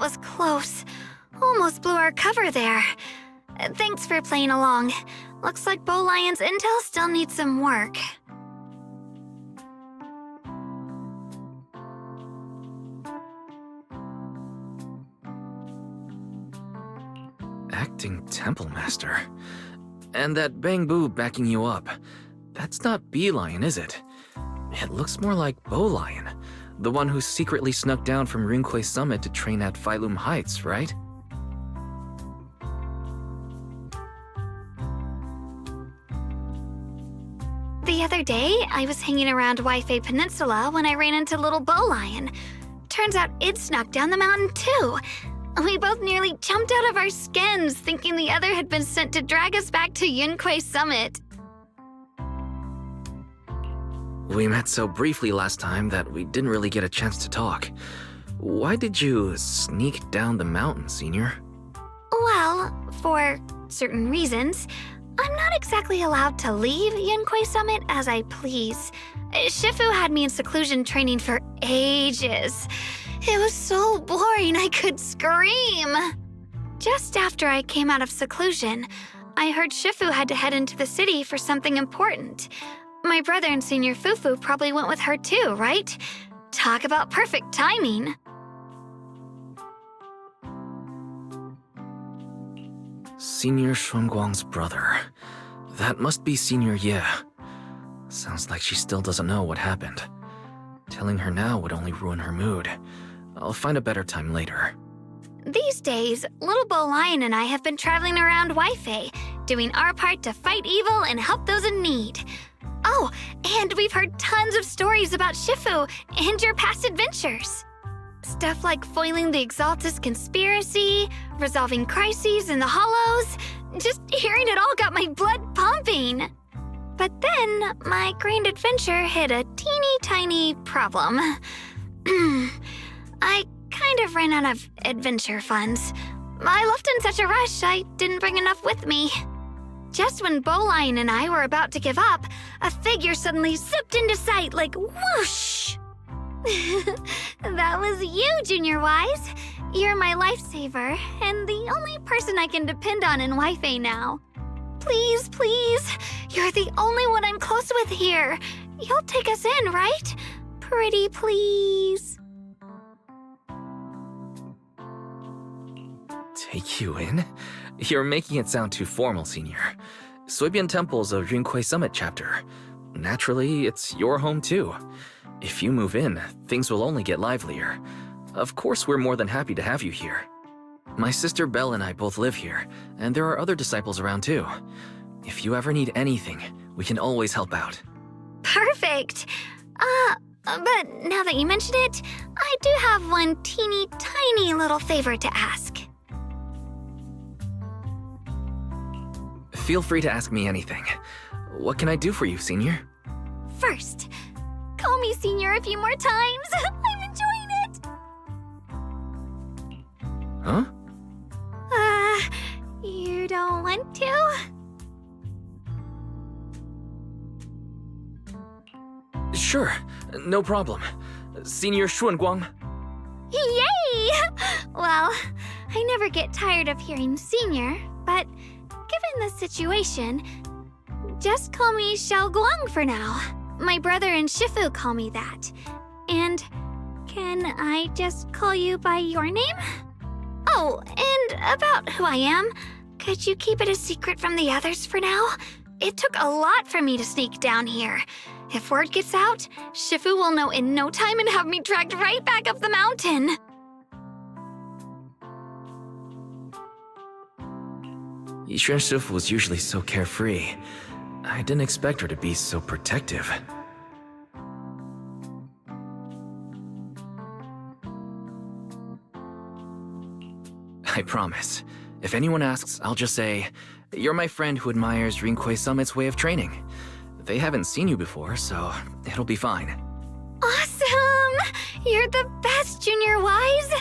was close. Almost blew our cover there. Thanks for playing along. Looks like Bow Lion's intel still needs some work. Acting Temple Master. And that Bangbu backing you up. That's not Bee Lion, is it? It looks more like Bow Lion, the one who secretly snuck down from Rinquei Summit to train at Phylum Heights, right? The other day, I was hanging around Waifei Peninsula when I ran into little Bow Lion. Turns out it snuck down the mountain too. We both nearly jumped out of our skins, thinking the other had been sent to drag us back to Yunquei Summit. We met so briefly last time that we didn't really get a chance to talk. Why did you sneak down the mountain, Senior? Well, for certain reasons, I'm not exactly allowed to leave Yunquei Summit as I please. Shifu had me in seclusion training for ages. It was so boring I could scream. Just after I came out of seclusion, I heard Shifu had to head into the city for something important. My brother and Senior Fufu probably went with her too, right? Talk about perfect timing. Senior Xuanguang's brother. That must be Senior Ye. Sounds like she still doesn't know what happened. Telling her now would only ruin her mood. I'll find a better time later. These days, little Bow Lion and I have been traveling around Waifei, doing our part to fight evil and help those in need. Oh, and we've heard tons of stories about Shifu and your past adventures. Stuff like foiling the Exaltus conspiracy, resolving crises in the Hollows. Just hearing it all got my blood pumping. But then, my grand adventure hit a teeny tiny problem. I kind of ran out of adventure funds. I left in such a rush, I didn't bring enough with me. Just when Bow Lion and I were about to give up, a figure suddenly zipped into sight like whoosh! That was you, Junior Wise. You're my lifesaver, and the only person I can depend on in Waifei now. Please, please, you're the only one I'm close with here. You'll take us in, right? Pretty please. Take you in? You're making it sound too formal, Senior. Suibian Temple's a Rinquei Summit chapter. Naturally, it's your home too. If you move in, things will only get livelier. Of course, we're more than happy to have you here. My sister Belle and I both live here, and there are other disciples around too. If you ever need anything, we can always help out. Perfect. But now that you mention it, I do have one teeny tiny little favor to ask. Feel free to ask me anything. What can I do for you, Senior? First, call me Senior a few more times. I'm enjoying it. Huh? You don't want to? Sure, no problem. Senior Xuanguang. Yay! Well, I never get tired of hearing Senior, but given the situation, just call me Xiao Guang for now. My brother and Shifu call me that. And can I just call you by your name? Oh, and about who I am, could you keep it a secret from the others for now? It took a lot for me to sneak down here. If word gets out, Shifu will know in no time and have me dragged right back up the mountain. Yixuan Shifu was usually so carefree. I didn't expect her to be so protective. I promise. If anyone asks, I'll just say, you're my friend who admires Rinquei Summit's way of training. They haven't seen you before, so it'll be fine. Awesome! You're the best, Junior Wise!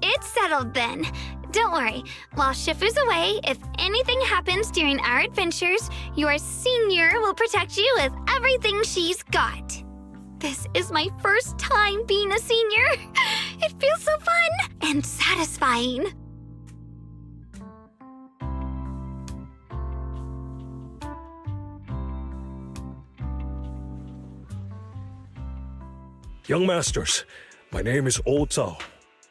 It's settled then. Don't worry, while Shifu's away, if anything happens during our adventures, your Senior will protect you with everything she's got. This is my first time being a senior. It feels so fun, and satisfying. Young Masters, my name is Old Zhao.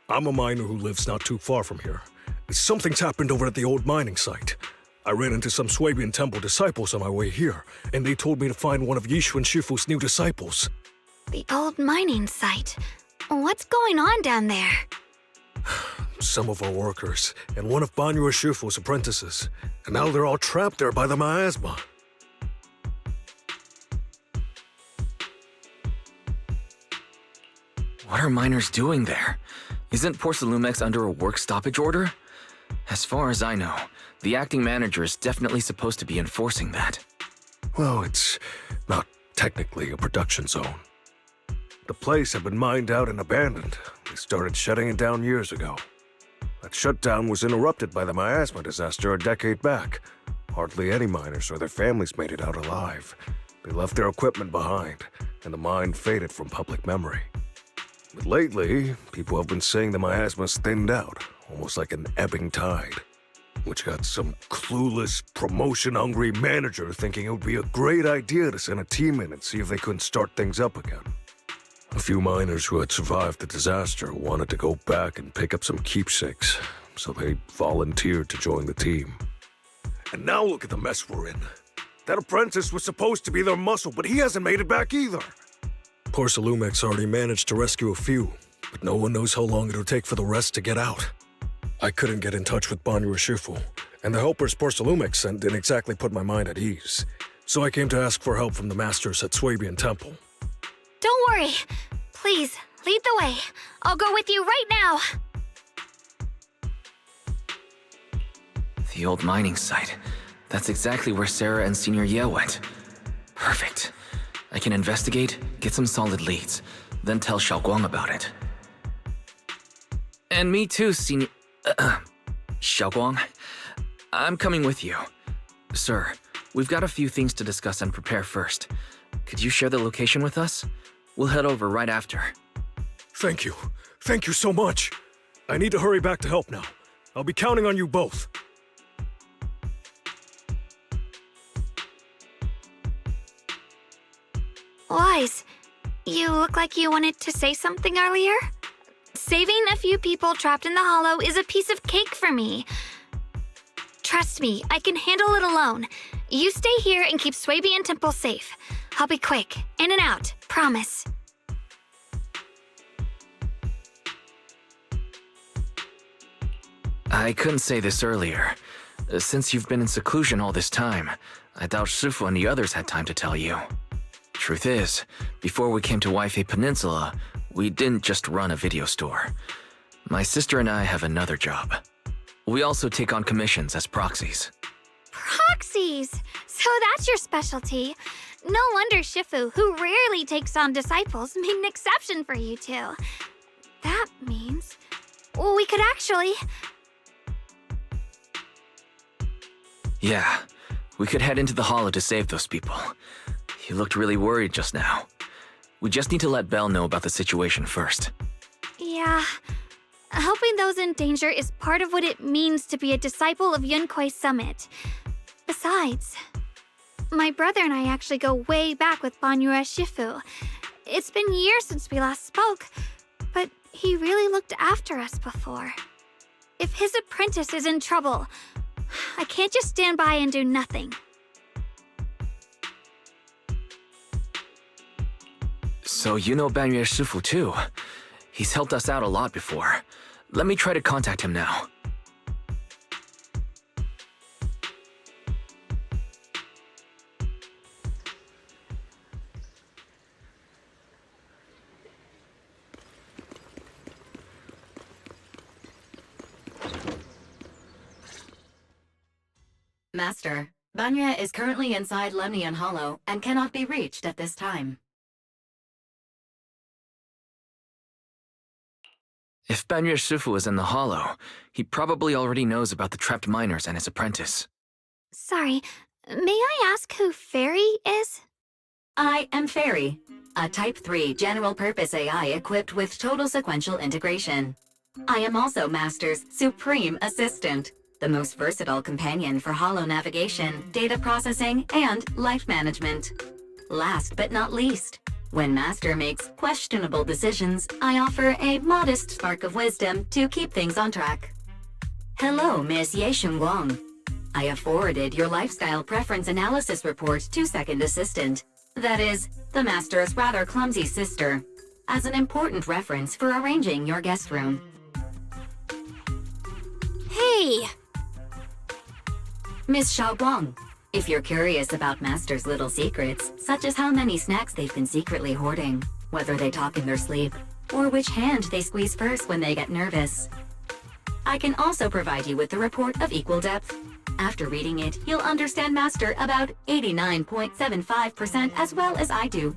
I'm a miner who lives not too far from here. Something's happened over at the old mining site. I ran into some Swabian Temple disciples on my way here, and they told me to find one of Yixuan Shifu's new disciples. The old mining site. What's going on down there? Some of our workers, and one of Banyue Shifu's apprentices. And now they're all trapped there by the miasma. What are miners doing there? Isn't Porcelumex under a work stoppage order? As far as I know, the acting manager is definitely supposed to be enforcing that. Well, it's not technically a production zone. The place had been mined out and abandoned. They started shutting it down years ago. That shutdown was interrupted by the miasma disaster a decade back. Hardly any miners or their families made it out alive. They left their equipment behind, and the mine faded from public memory. But lately, people have been saying the miasma's thinned out, almost like an ebbing tide, which got some clueless, promotion-hungry manager thinking it would be a great idea to send a team in and see if they couldn't start things up again. A few miners who had survived the disaster wanted to go back and pick up some keepsakes, so they volunteered to join the team. And now look at the mess we're in. That apprentice was supposed to be their muscle, but he hasn't made it back either. Porcelumex already managed to rescue a few, but no one knows how long it'll take for the rest to get out. I couldn't get in touch with Banyue Shifu, and the helpers Porcelumex sent didn't exactly put my mind at ease. So I came to ask for help from the masters at Swabian Temple. Don't worry. Please, lead the way. I'll go with you right now. The old mining site. That's exactly where Sarah and Senior Ye went. Perfect. I can investigate, get some solid leads, then tell Xiaoguang about it. And me too, Senior... Xiaoguang. I'm coming with you. Sir, we've got a few things to discuss and prepare first. Could you share the location with us? We'll head over right after. Thank you. Thank you so much. I need to hurry back to help now. I'll be counting on you both. Wise, you look like you wanted to say something earlier? Saving a few people trapped in the hollow is a piece of cake for me. Trust me, I can handle it alone. You stay here and keep Swabian Temple safe. I'll be quick, in and out, promise. I couldn't say this earlier. Since you've been in seclusion all this time, I doubt Shifu and the others had time to tell you. Truth is, before we came to Waifei Peninsula, we didn't just run a video store. My sister and I have another job. We also take on commissions as proxies. Proxies! So that's your specialty. No wonder Shifu, who rarely takes on disciples, made an exception for you two. That means... we could actually... Yeah, we could head into the hollow to save those people. You looked really worried just now. We just need to let Belle know about the situation first. Yeah... helping those in danger is part of what it means to be a disciple of Yunkwei Summit. Besides, my brother and I actually go way back with Banyue Shifu. It's been years since we last spoke, but he really looked after us before. If his apprentice is in trouble, I can't just stand by and do nothing. So you know Banyue Shifu too. He's helped us out a lot before. Let me try to contact him now. Master, Banyue is currently inside Lemnian Hollow and cannot be reached at this time. If Banyue Shifu is in the hollow, he probably already knows about the trapped miners and his apprentice. Sorry, may I ask who Fairy is? I am Fairy, a Type 3 general-purpose AI equipped with total sequential integration. I am also Master's supreme assistant, the most versatile companion for holo navigation, data processing, and life management. Last but not least, when Master makes questionable decisions, I offer a modest spark of wisdom to keep things on track. Hello, Miss Ye Shunguang. I have forwarded your lifestyle preference analysis report to Second Assistant, that is, the Master's rather clumsy sister, as an important reference for arranging your guest room. Hey! Miss Xiaoguang, if you're curious about Master's little secrets, such as how many snacks they've been secretly hoarding, whether they talk in their sleep, or which hand they squeeze first when they get nervous, I can also provide you with the report of equal depth. After reading it, you'll understand Master about 89.75% as well as I do.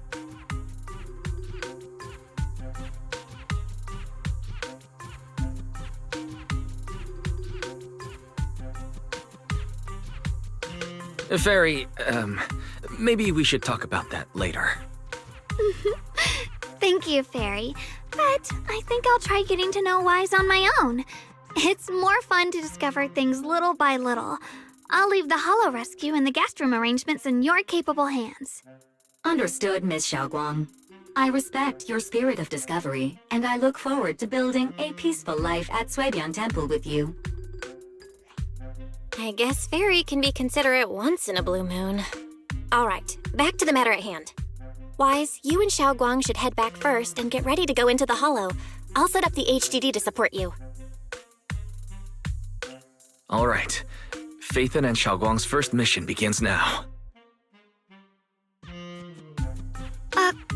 Fairy, maybe we should talk about that later. Thank you, Fairy. But I think I'll try getting to know Wise on my own. It's more fun to discover things little by little. I'll leave the holo rescue and the guest room arrangements in your capable hands. Understood, Miss Xiaoguang. I respect your spirit of discovery, and I look forward to building a peaceful life at Suibian Temple with you. I guess Fairy can be considerate once in a blue moon. All right, back to the matter at hand. Wise, you and Xiaoguang should head back first and get ready to go into the holo. I'll set up the HDD to support you. All right. Phaethon and Xiaoguang's first mission begins now.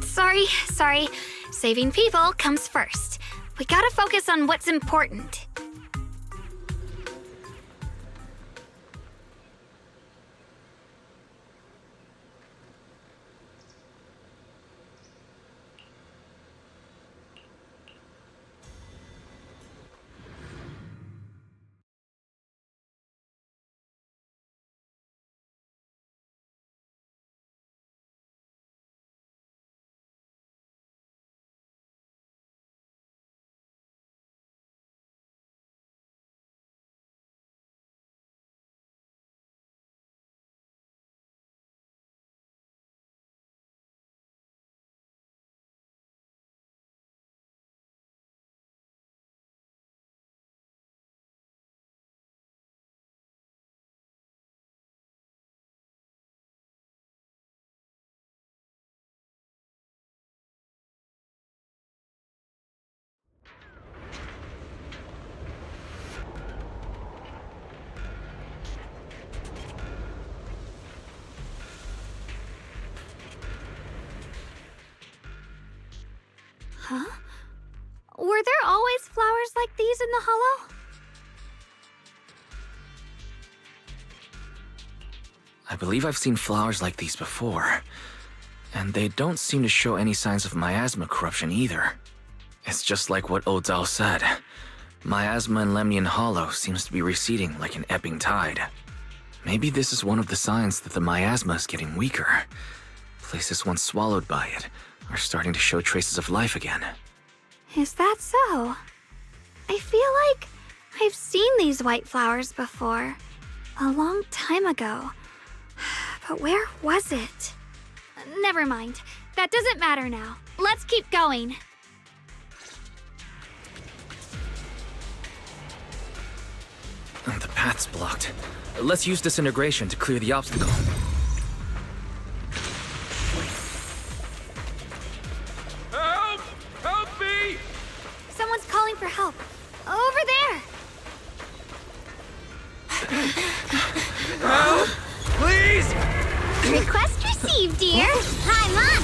Sorry. Saving people comes first. We gotta focus on what's important. Huh? Were there always flowers like these in the hollow? I believe I've seen flowers like these before. And they don't seem to show any signs of miasma corruption either. It's just like what Odzao said. Miasma in Lemnian Hollow seems to be receding like an ebbing tide. Maybe this is one of the signs that the miasma is getting weaker. Places once swallowed by it are starting to show traces of life again. Is that so? I feel like I've seen these white flowers before. A long time ago. But where was it? Never mind. That doesn't matter now. Let's keep going. The path's blocked. Let's use disintegration to clear the obstacle. Help! Help me! Someone's calling for help. Over there! Help! Please! Request received, dear. I'm on.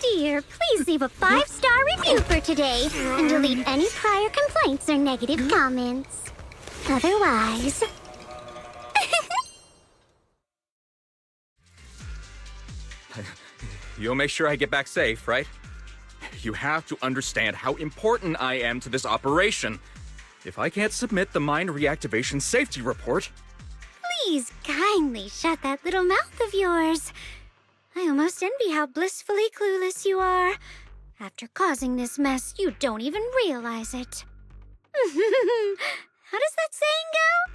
Dear, please leave a 5-star review for today and delete any prior complaints or negative comments. Otherwise... You'll make sure I get back safe, right? You have to understand how important I am to this operation. If I can't submit the mine reactivation safety report, Please kindly shut that little mouth of yours. I almost envy how blissfully clueless you are. After causing this mess, you don't even realize it. How does that saying go?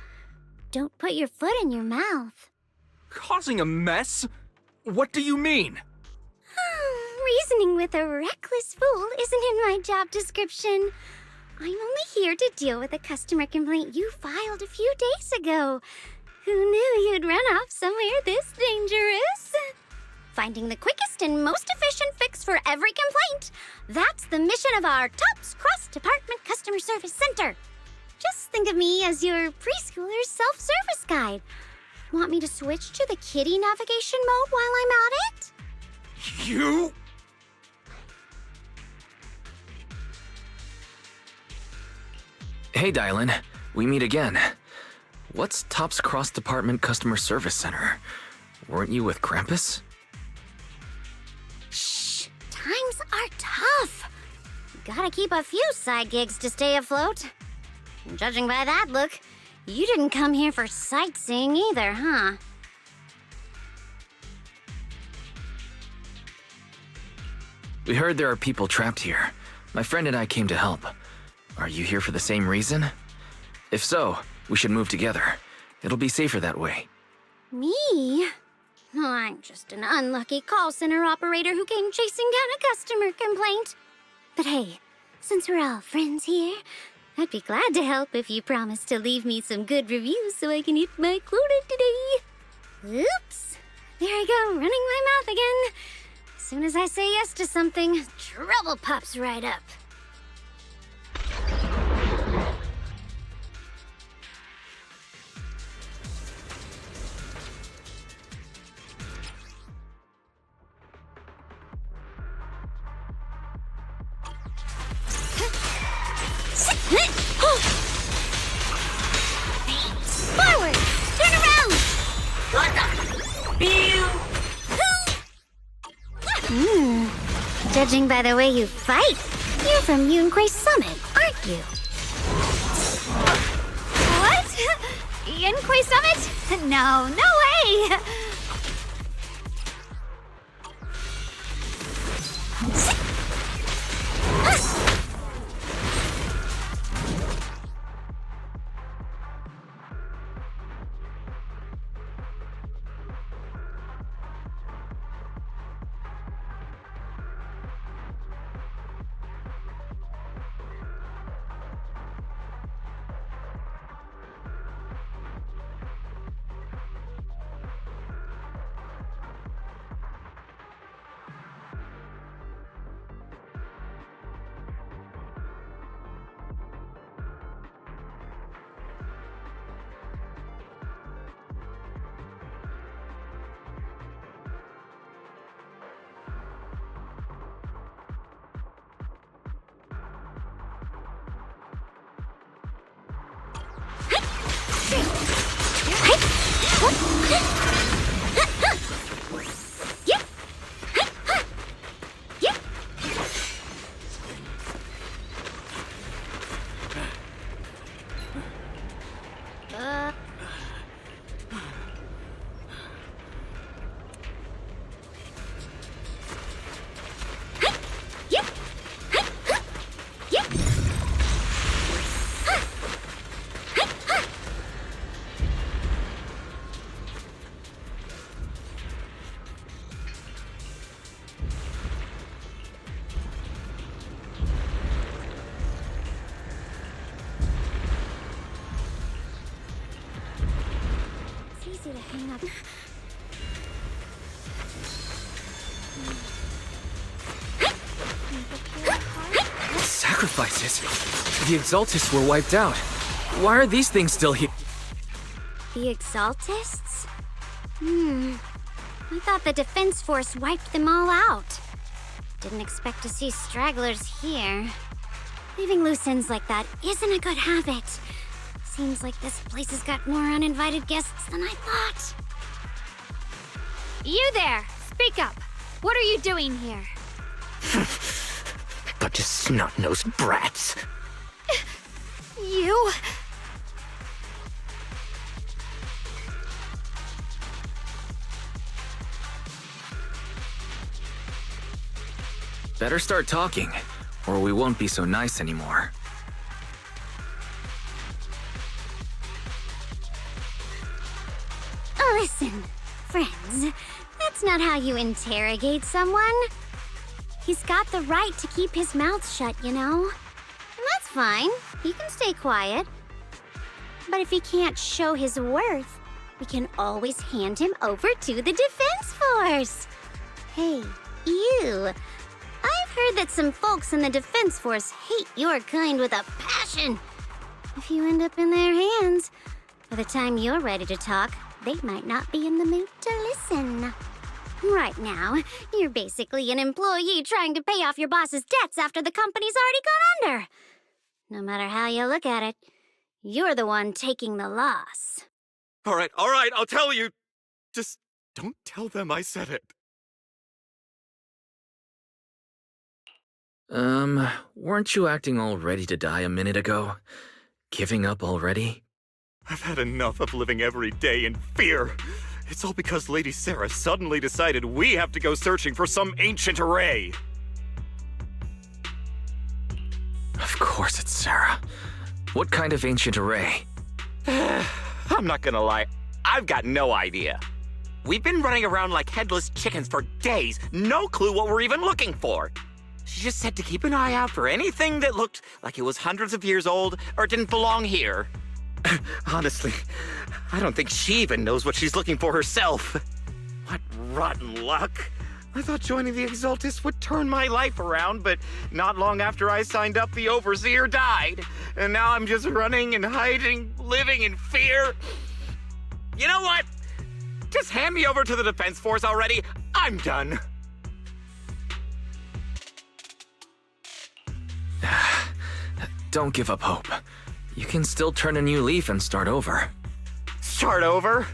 Don't put your foot in your mouth. causing a mess? What do you mean? Reasoning with a reckless fool isn't in my job description. I'm only here to deal with a customer complaint you filed a few days ago. Who knew you'd run off somewhere this dangerous? Finding the quickest and most efficient fix for every complaint. That's the mission of our TOPS Cross-Department Customer Service Center. Just think of me as your preschooler's self-service guide. Want me to switch to the kiddie navigation mode while I'm at it? You? Hey, Dylan. We meet again. What's TOPS Cross-Department Customer Service Center? Weren't you with Krampus? Shh! Times are tough. Gotta keep a few side gigs to stay afloat. Judging by that look, you didn't come here for sightseeing either, huh? We heard there are people trapped here. My friend and I came to help. Are you here for the same reason? If so, we should move together. It'll be safer that way. Me? Oh, I'm just an unlucky call center operator who came chasing down a customer complaint. But hey, since we're all friends here, I'd be glad to help if you promise to leave me some good reviews so I can hit my quota today. Oops. There I go, running my mouth again. As soon as I say yes to something, trouble pops right up. Forward! Turn around! Judging by the way you fight, you're from Yunquay Summit, aren't you? What? Yunquay Summit? No, no way! It's easy to hang up. Sacrifices? The Exaltists were wiped out. Why are these things still here? The Exaltists? I thought the Defense Force wiped them all out. Didn't expect to see stragglers here. Leaving loose ends like that isn't a good habit. Seems like this place has got more uninvited guests than I thought. You there! Speak up! What are you doing here? Bunch of snot-nosed brats. You... Better start talking, or we won't be so nice anymore. Listen, friends, that's not how you interrogate someone. He's got the right to keep his mouth shut, you know? And that's fine. He can stay quiet. But if he can't show his worth, we can always hand him over to the Defense Force. Hey, you. I've heard that some folks in the Defense Force hate your kind with a passion. If you end up in their hands, by the time you're ready to talk, they might not be in the mood to listen. Right now, you're basically an employee trying to pay off your boss's debts after the company's already gone under. No matter how you look at it, you're the one taking the loss. All right, I'll tell you. Just don't tell them I said it. Weren't you acting all ready to die a minute ago? Giving up already? I've had enough of living every day in fear. It's all because Lady Sarah suddenly decided we have to go searching for some ancient array. Of course it's Sarah. What kind of ancient array? I'm not gonna lie, I've got no idea. We've been running around like headless chickens for days, no clue what we're even looking for. She just said to keep an eye out for anything that looked like it was hundreds of years old or didn't belong here. Honestly, I don't think she even knows what she's looking for herself. What rotten luck. I thought joining the Exaltis would turn my life around, but not long after I signed up, the Overseer died. And now I'm just running and hiding, living in fear. You know what? Just hand me over to the Defense Force already. I'm done. Don't give up hope. You can still turn a new leaf and start over. Start over?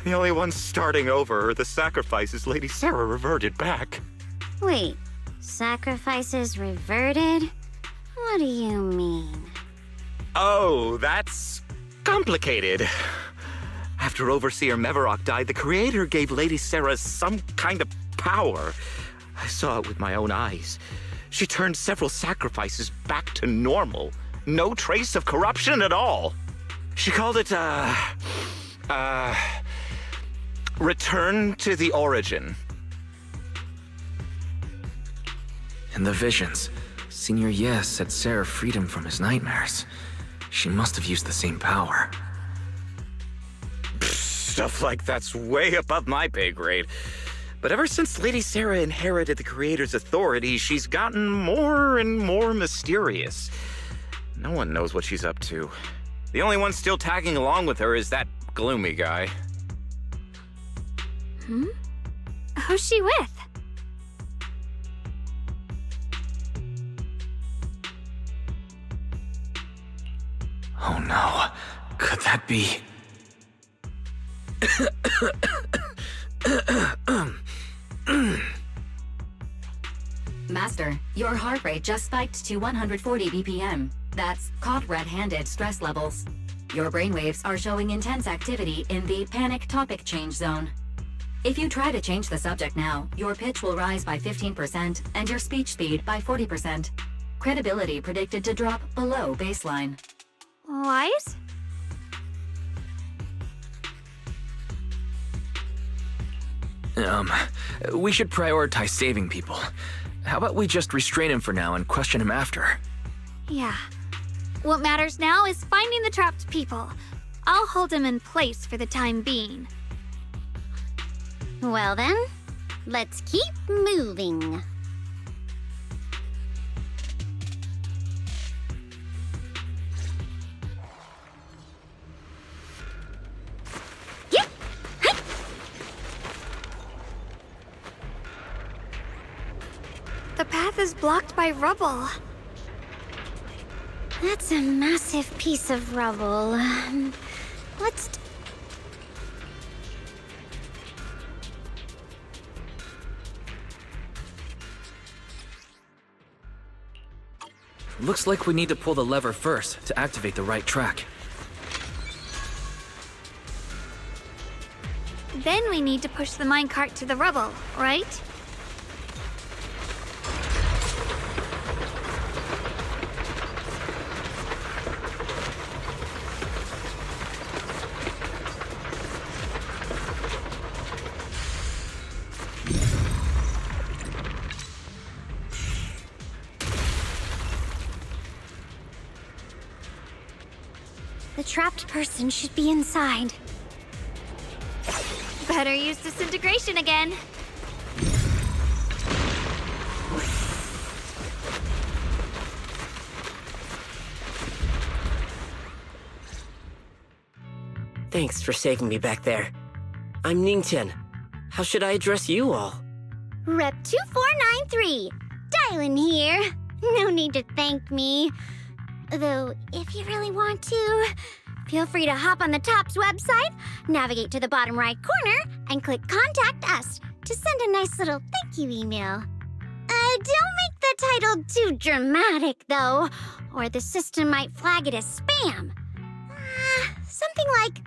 The only ones starting over are the sacrifices Lady Sarah reverted back. Wait, sacrifices reverted? What do you mean? Oh, that's complicated. After Overseer Mevarok died, the Creator gave Lady Sarah some kind of power. I saw it with my own eyes. She turned several sacrifices back to normal. No trace of corruption at all. She called it, Return to the Origin. In the visions, Senior Yes said Sarah freed him from his nightmares. She must have used the same power. Stuff like that's way above my pay grade. But ever since Lady Sarah inherited the Creator's authority, she's gotten more and more mysterious. No one knows what she's up to. The only one still tagging along with her is that gloomy guy. Who's she with? Oh no. Could that be... Master, your heart rate just spiked to 140 BPM. That's caught red-handed stress levels. Your brainwaves are showing intense activity in the panic topic change zone. If you try to change the subject now, your pitch will rise by 15% and your speech speed by 40%. Credibility predicted to drop below baseline. Wise? We should prioritize saving people. How about we just restrain him for now and question him after? Yeah. What matters now is finding the trapped people. I'll hold him in place for the time being. Well then, let's keep moving. The path is blocked by rubble. That's a massive piece of rubble. Looks like we need to pull the lever first to activate the right track. Then we need to push the minecart to the rubble, right? The trapped person should be inside. Better use disintegration again. Thanks for saving me back there. I'm Ningtian. How should I address you all? Rep 2493. Dylan here. No need to thank me. Though, if you really want to, feel free to hop on the TOPS website, navigate to the bottom right corner, and click Contact Us to send a nice little thank you email. Don't make the title too dramatic, though, or the system might flag it as spam. Something like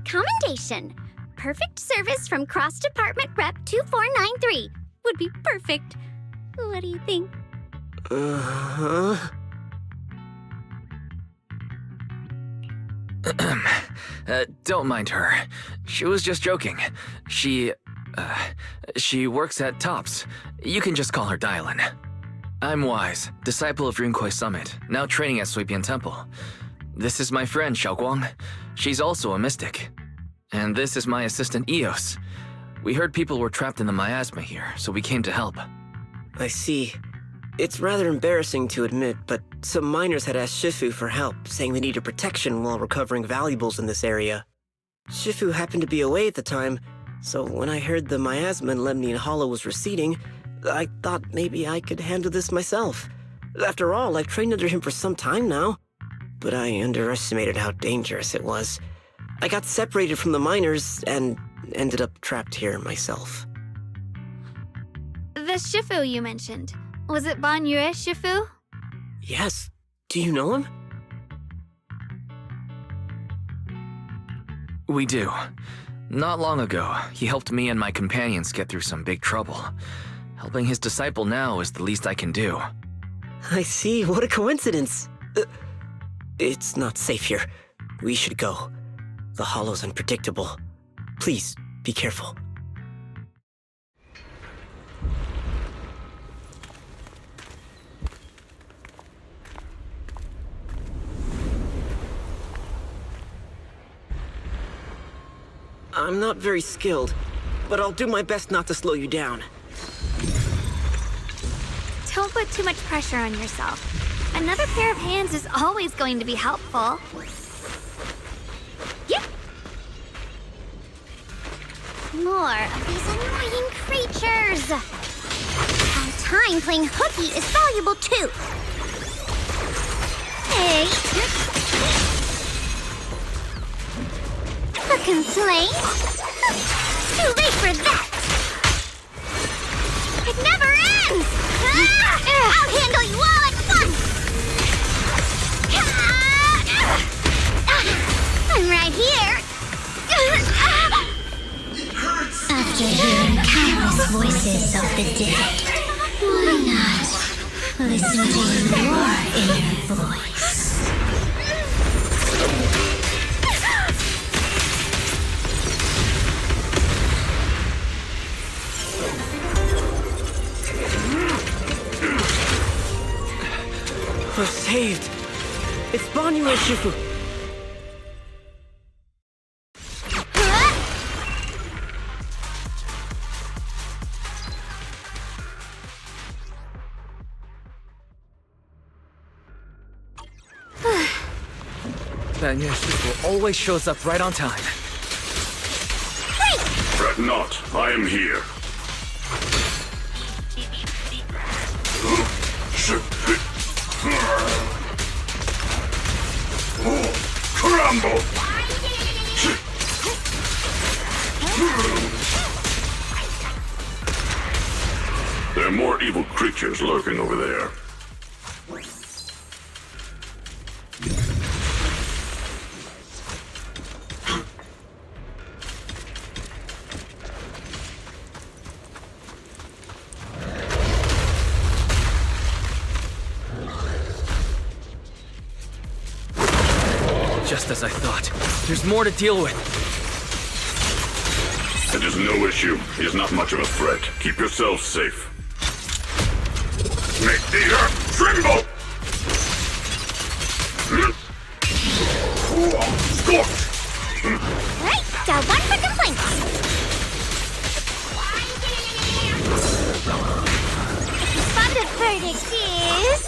Commendation. Perfect service from Cross Department Rep 2493 would be perfect. What do you think? Don't mind her. She was just joking. She works at TOPS. You can just call her Dylan. I'm Wise, disciple of Rinkwei Summit, now training at Suibian Temple. This is my friend Xiaoguang. She's also a mystic. And this is my assistant Eos. We heard people were trapped in the miasma here, so we came to help. I see. It's rather embarrassing to admit, but some miners had asked Shifu for help, saying they needed protection while recovering valuables in this area. Shifu happened to be away at the time, so when I heard the miasma in Lemnian Hollow was receding, I thought maybe I could handle this myself. After all, I've trained under him for some time now. But I underestimated how dangerous it was. I got separated from the miners and ended up trapped here myself. The Shifu you mentioned. Was it Ban Yue Shifu? Yes. Do you know him? We do. Not long ago, he helped me and my companions get through some big trouble. Helping his disciple now is the least I can do. I see. What a coincidence. It's not safe here. We should go. The hollow's unpredictable. Please, be careful. I'm not very skilled, but I'll do my best not to slow you down. Don't put too much pressure on yourself. Another pair of hands is always going to be helpful. Yep. More of these annoying creatures. And time playing hooky is valuable too. Hey. A complaint? Too late for that! It never ends! I'll handle you all at once! I'm right here! After hearing countless voices of the dead, why not listen to your inner voice? We're saved! It's Ban Yue Shifu! Ban Yue Shifu always shows up right on time. Fret not, I am here. Crumble! There are more evil creatures lurking over there. Just as I thought. There's more to deal with. It is no issue. He is not much of a threat. Keep yourselves safe. Make the earth tremble! Scorch! Right, one for complaints. The verdict is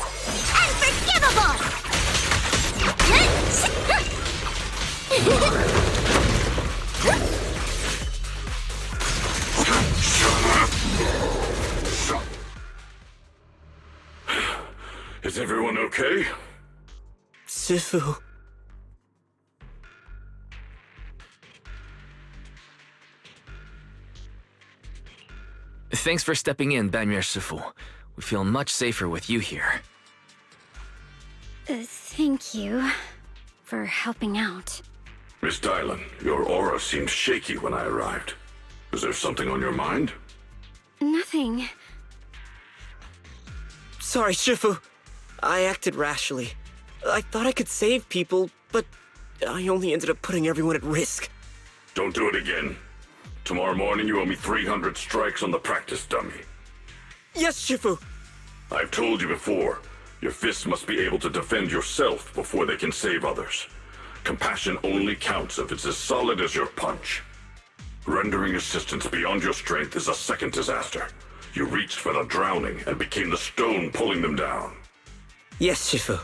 unforgivable. Is everyone okay? Shifu. Thanks for stepping in, Banyue Shifu. We feel much safer with you here. Thank you for helping out. Miss Dylan, your aura seemed shaky when I arrived. Is there something on your mind? Nothing. Sorry, Shifu. I acted rashly. I thought I could save people, but I only ended up putting everyone at risk. Don't do it again. Tomorrow morning you owe me 300 strikes on the practice dummy. Yes, Shifu. I've told you before, your fists must be able to defend yourself before they can save others. Compassion only counts if it's as solid as your punch. Rendering assistance beyond your strength is a second disaster. You reached for the drowning and became the stone pulling them down. Yes, Shifu.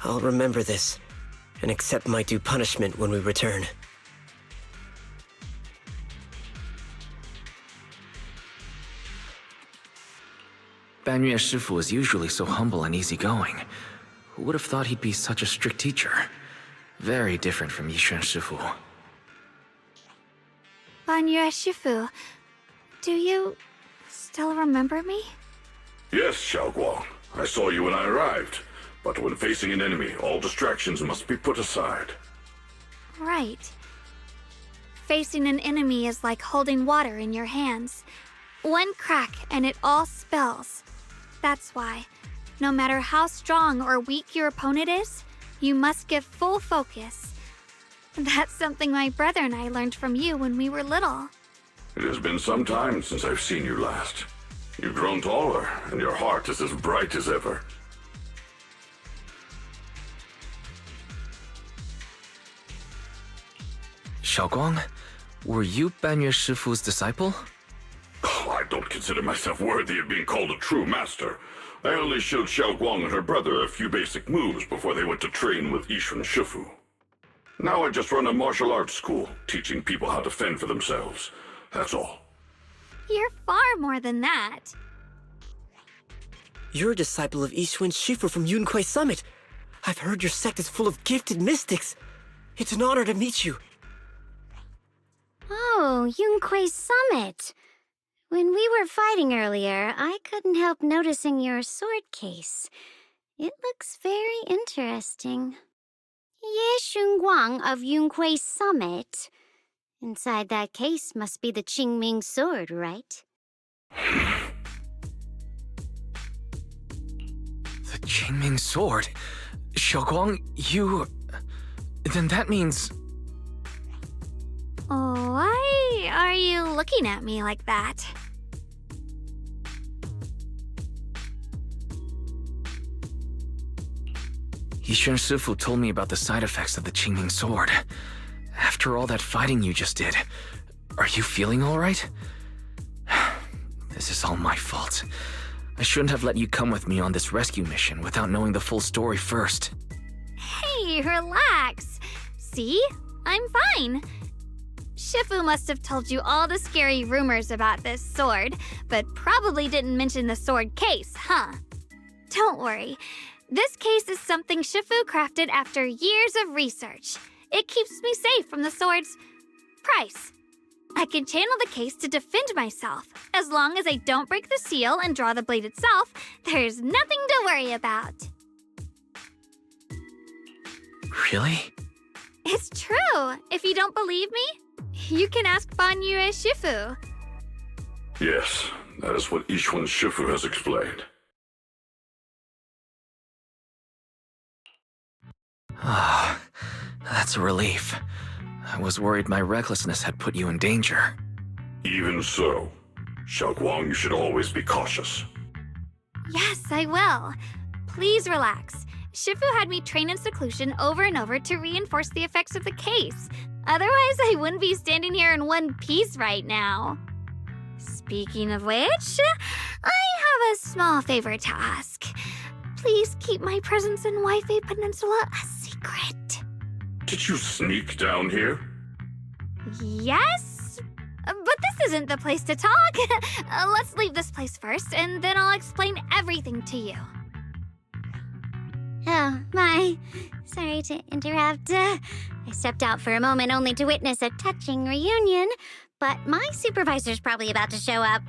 I'll remember this, and accept my due punishment when we return. Banyue Shifu is usually so humble and easygoing. Who would have thought he'd be such a strict teacher? Very different from Yixuan Shifu. Banyue Shifu, do you still remember me? Yes, Xiaoguang. I saw you when I arrived. But when facing an enemy, all distractions must be put aside. Right. Facing an enemy is like holding water in your hands. One crack and it all spills. That's why, no matter how strong or weak your opponent is, you must give full focus. That's something my brother and I learned from you when we were little. It has been some time since I've seen you last. You've grown taller, and your heart is as bright as ever. Xiaoguang, were you Banyue Shifu's disciple? Oh, I don't consider myself worthy of being called a true master. I only showed Xiaoguang and her brother a few basic moves before they went to train with Yixuan Shifu. Now I just run a martial arts school, teaching people how to fend for themselves. That's all. You're far more than that. You're a disciple of Yixuan Shifu from Yunquei Summit. I've heard your sect is full of gifted mystics. It's an honor to meet you. Oh, Yunquei Summit. When we were fighting earlier, I couldn't help noticing your sword case. It looks very interesting. Ye Xunguang of Yunquei Summit. Inside that case must be the Qingming sword, right? The Qingming sword? Xiaoguang, you... Then that means... Why are you looking at me like that? Yixuan Shifu told me about the side effects of the Qingming sword. After all that fighting you just did, are you feeling all right? This is all my fault. I shouldn't have let you come with me on this rescue mission without knowing the full story first. Hey, relax. See? I'm fine. Shifu must have told you all the scary rumors about this sword, but probably didn't mention the sword case, huh? Don't worry. This case is something Shifu crafted after years of research. It keeps me safe from the sword's price. I can channel the case to defend myself. As long as I don't break the seal and draw the blade itself, there's nothing to worry about. Really? It's true. If you don't believe me, you can ask Banyue Shifu. Yes, that is what Yixuan Shifu has explained. That's a relief. I was worried my recklessness had put you in danger. Even so, Xiaoguang, you should always be cautious. Yes, I will. Please relax. Shifu had me train in seclusion over and over to reinforce the effects of the case. Otherwise, I wouldn't be standing here in one piece right now. Speaking of which, I have a small favor to ask. Please keep my presence in Wi-Fi Peninsula a secret. Did you sneak down here? Yes? But this isn't the place to talk. Let's leave this place first, and then I'll explain everything to you. Oh, my. Sorry to interrupt. I stepped out for a moment only to witness a touching reunion, but my supervisor's probably about to show up.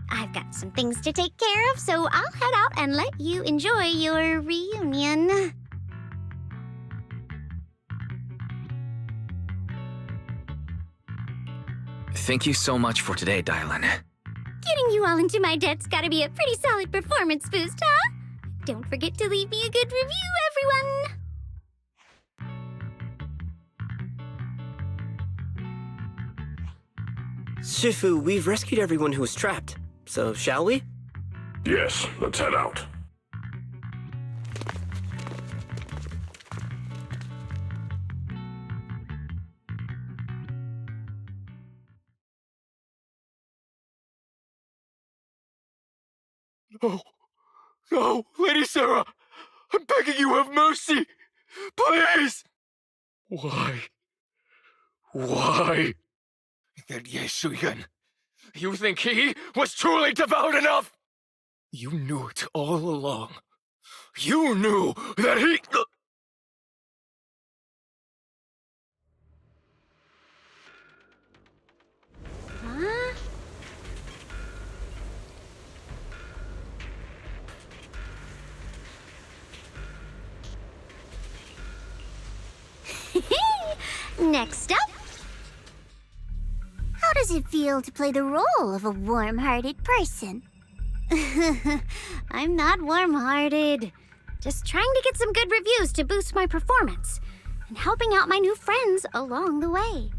I've got some things to take care of, so I'll head out and let you enjoy your reunion. Thank you so much for today, Dylan. Getting you all into my debt's gotta be a pretty solid performance boost, huh? Don't forget to leave me a good review, everyone! Shifu, we've rescued everyone who was trapped. So, shall we? Yes, let's head out. No. No, Lady Sarah! I'm begging you, have mercy! Please! Why? Why? That Ye Shuyan, you think he was truly devout enough? You knew it all along. You knew that he... Huh? Next up. How does it feel to play the role of a warm-hearted person? I'm not warm-hearted. Just trying to get some good reviews to boost my performance and helping out my new friends along the way.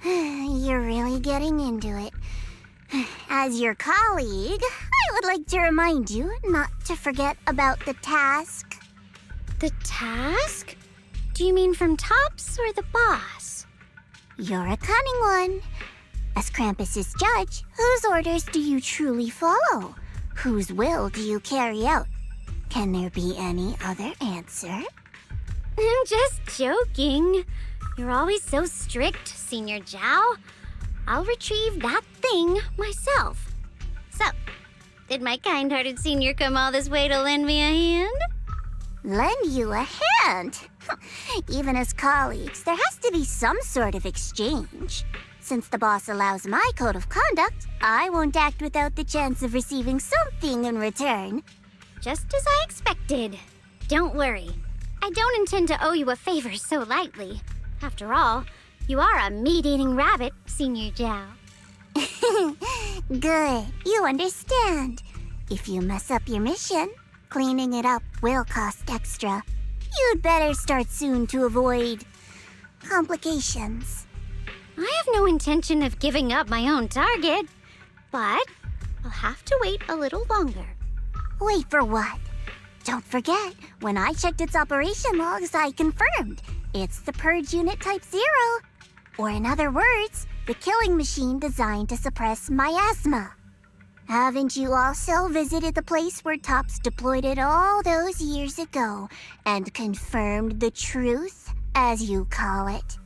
You're really getting into it. As your colleague, I would like to remind you not to forget about the task. The task? Do you mean from Tops or the boss? You're a cunning one. As Krampus's judge, whose orders do you truly follow? Whose will do you carry out? Can there be any other answer? I'm just joking. You're always so strict, Senior Zhao. I'll retrieve that thing myself. So, did my kind-hearted senior come all this way to lend me a hand? Lend you a hand? Even as colleagues, there has to be some sort of exchange. Since the boss allows my code of conduct, I won't act without the chance of receiving something in return. Just as I expected. Don't worry. I don't intend to owe you a favor so lightly. After all, you are a meat-eating rabbit, Senior Zhao. Good. You understand. If you mess up your mission, cleaning it up will cost extra. You'd better start soon to avoid complications. I have no intention of giving up my own target, but I'll have to wait a little longer. Wait for what? Don't forget, when I checked its operation logs, I confirmed it's the Purge Unit Type 0. Or in other words, the killing machine designed to suppress miasma. Haven't you also visited the place where Tops deployed it all those years ago and confirmed the truth, as you call it?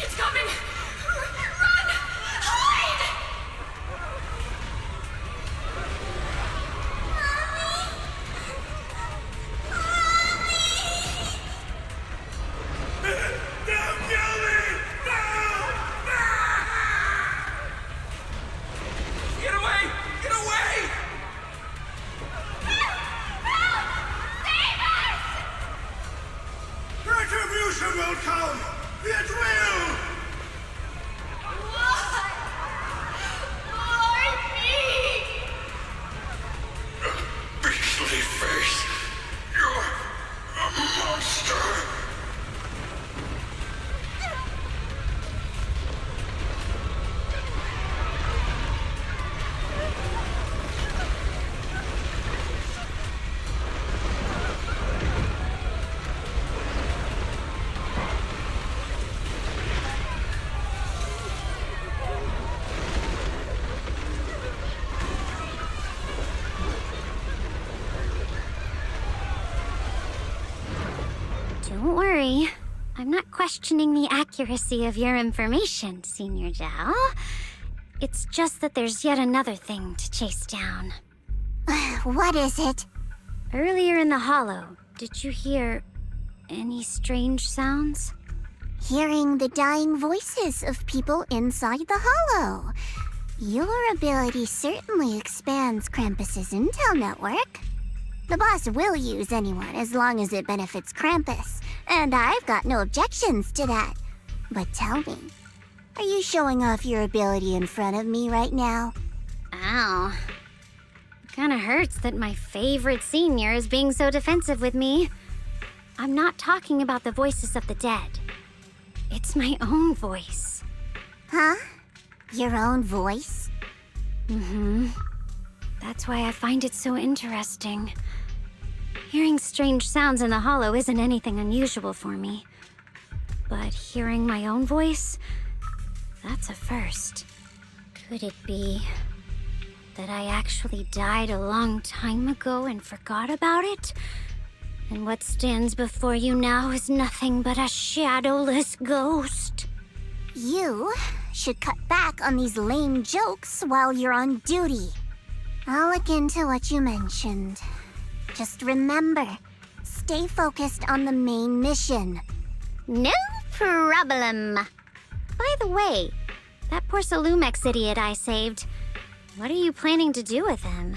It's coming! Run! It will come! It will! Beastly face! You're a monster! Don't worry. I'm not questioning the accuracy of your information, Senior Zhao. It's just that there's yet another thing to chase down. What is it? Earlier in the hollow, did you hear any strange sounds? Hearing the dying voices of people inside the hollow. Your ability certainly expands Krampus's intel network. The boss will use anyone as long as it benefits Krampus, and I've got no objections to that. But tell me, are you showing off your ability in front of me right now? Ow. Kinda hurts that my favorite senior is being so defensive with me. I'm not talking about the voices of the dead. It's my own voice. Huh? Your own voice? Mm-hmm. That's why I find it so interesting. Hearing strange sounds in the hollow isn't anything unusual for me. But hearing my own voice, that's a first. Could it be that I actually died a long time ago and forgot about it? And what stands before you now is nothing but a shadowless ghost. You should cut back on these lame jokes while you're on duty. I'll look into what you mentioned. Just remember, stay focused on the main mission. No problem. By the way, that poor Salumex idiot I saved, what are you planning to do with him?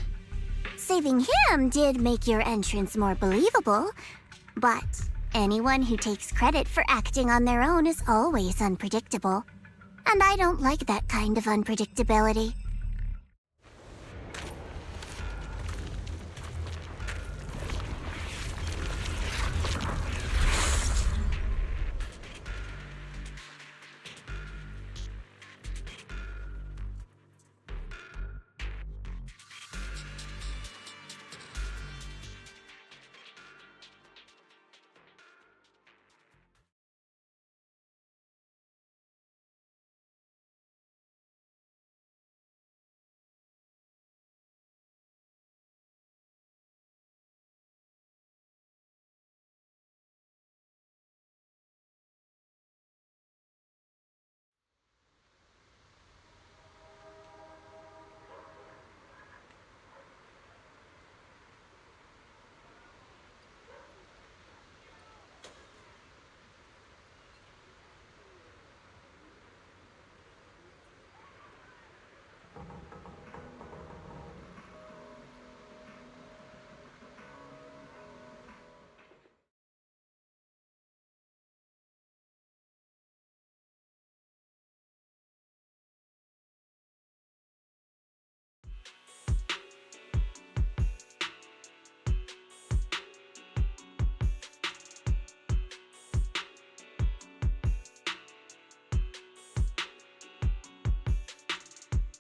Saving him did make your entrance more believable, but anyone who takes credit for acting on their own is always unpredictable. And I don't like that kind of unpredictability.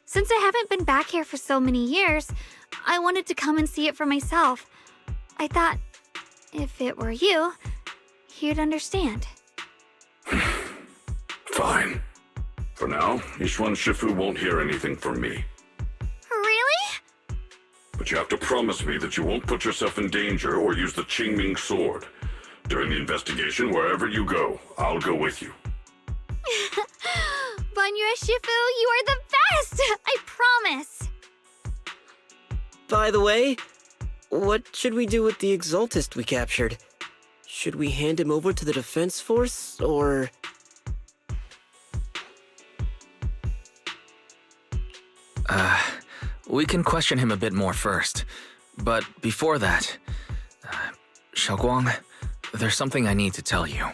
Since I haven't been back here for so many years, I wanted to come and see it for myself. I thought, if it were you, you'd understand. Fine. For now, Yishuan Shifu won't hear anything from me. Really? But you have to promise me that you won't put yourself in danger or use the Qingming sword. During the investigation, wherever you go, I'll go with you. Banyue Shifu, you are the best! I promise! By the way, what should we do with the Exaltist we captured? Should we hand him over to the defense force, or... We can question him a bit more first. But before that, Xiaoguang, there's something I need to tell you.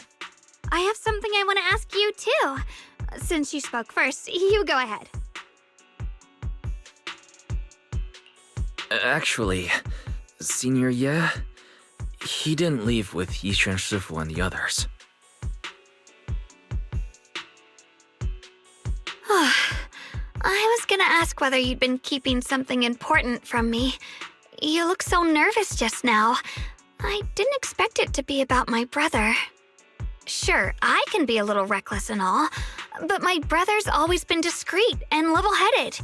I have something I want to ask you, too. Since you spoke first, you go ahead. Actually, Senior Ye, he didn't leave with Yixuan Shifu and the others. I was gonna ask whether you'd been keeping something important from me. You look so nervous just now. I didn't expect it to be about my brother. Sure, I can be a little reckless and all, but my brother's always been discreet and level-headed.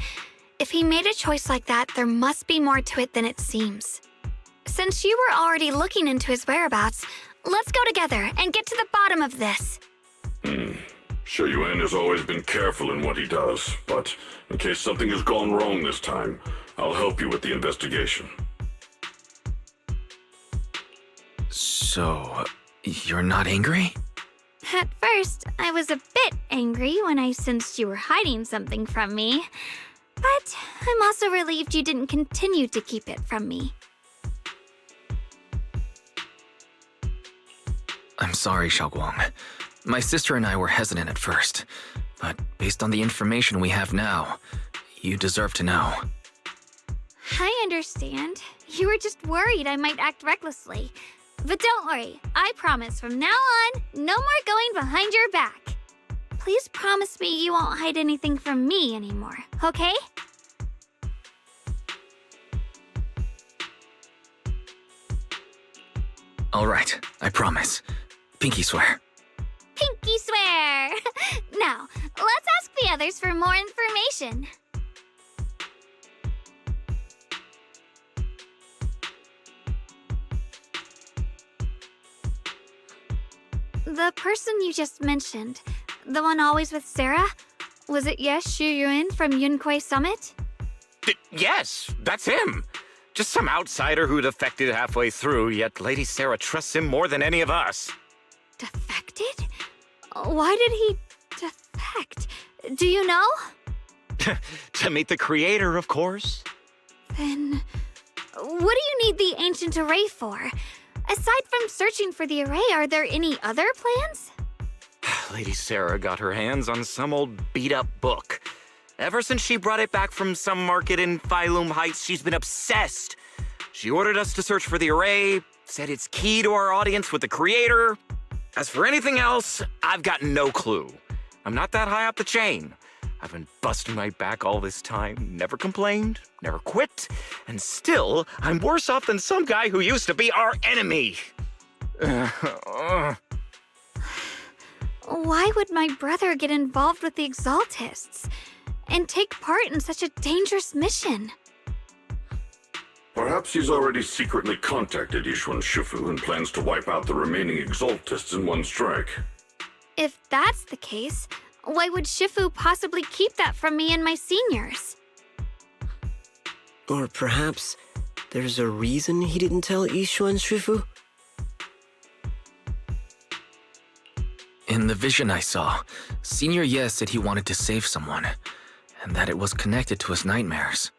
If he made a choice like that, there must be more to it than it seems. Since you were already looking into his whereabouts, let's go together and get to the bottom of this. Xie Yuan has always been careful in what he does, but in case something has gone wrong this time, I'll help you with the investigation. So, you're not angry? At first, I was a bit angry when I sensed you were hiding something from me. But I'm also relieved you didn't continue to keep it from me. I'm sorry, Xiaoguang. My sister and I were hesitant at first, but based on the information we have now, you deserve to know. I understand. You were just worried I might act recklessly. But don't worry, I promise from now on, no more going behind your back. Please promise me you won't hide anything from me anymore, okay? All right, I promise. Pinky swear. Pinky swear! Now, let's ask the others for more information. The person you just mentioned, the one always with Sarah, was it Xie Yuan from Yunquei Summit? Yes, that's him. Just some outsider who defected halfway through, yet Lady Sarah trusts him more than any of us. Defected? Why did he defect? Do you know? To meet the creator, of course. Then, what do you need the ancient array for? Aside from searching for the array, are there any other plans? Lady Sarah got her hands on some old beat-up book. Ever since she brought it back from some market in Phylum Heights, she's been obsessed. She ordered us to search for the array, said it's key to our audience with the creator. As for anything else, I've got no clue. I'm not that high up the chain. I've been busting my back all this time, never complained, never quit, and still, I'm worse off than some guy who used to be our enemy. Why would my brother get involved with the Exaltists and take part in such a dangerous mission? Perhaps he's already secretly contacted Yixuan Shifu and plans to wipe out the remaining Exaltists in one strike. If that's the case, why would Shifu possibly keep that from me and my seniors? Or perhaps there's a reason he didn't tell Yixuan Shifu? In the vision I saw, Senior Ye said he wanted to save someone, and that it was connected to his nightmares.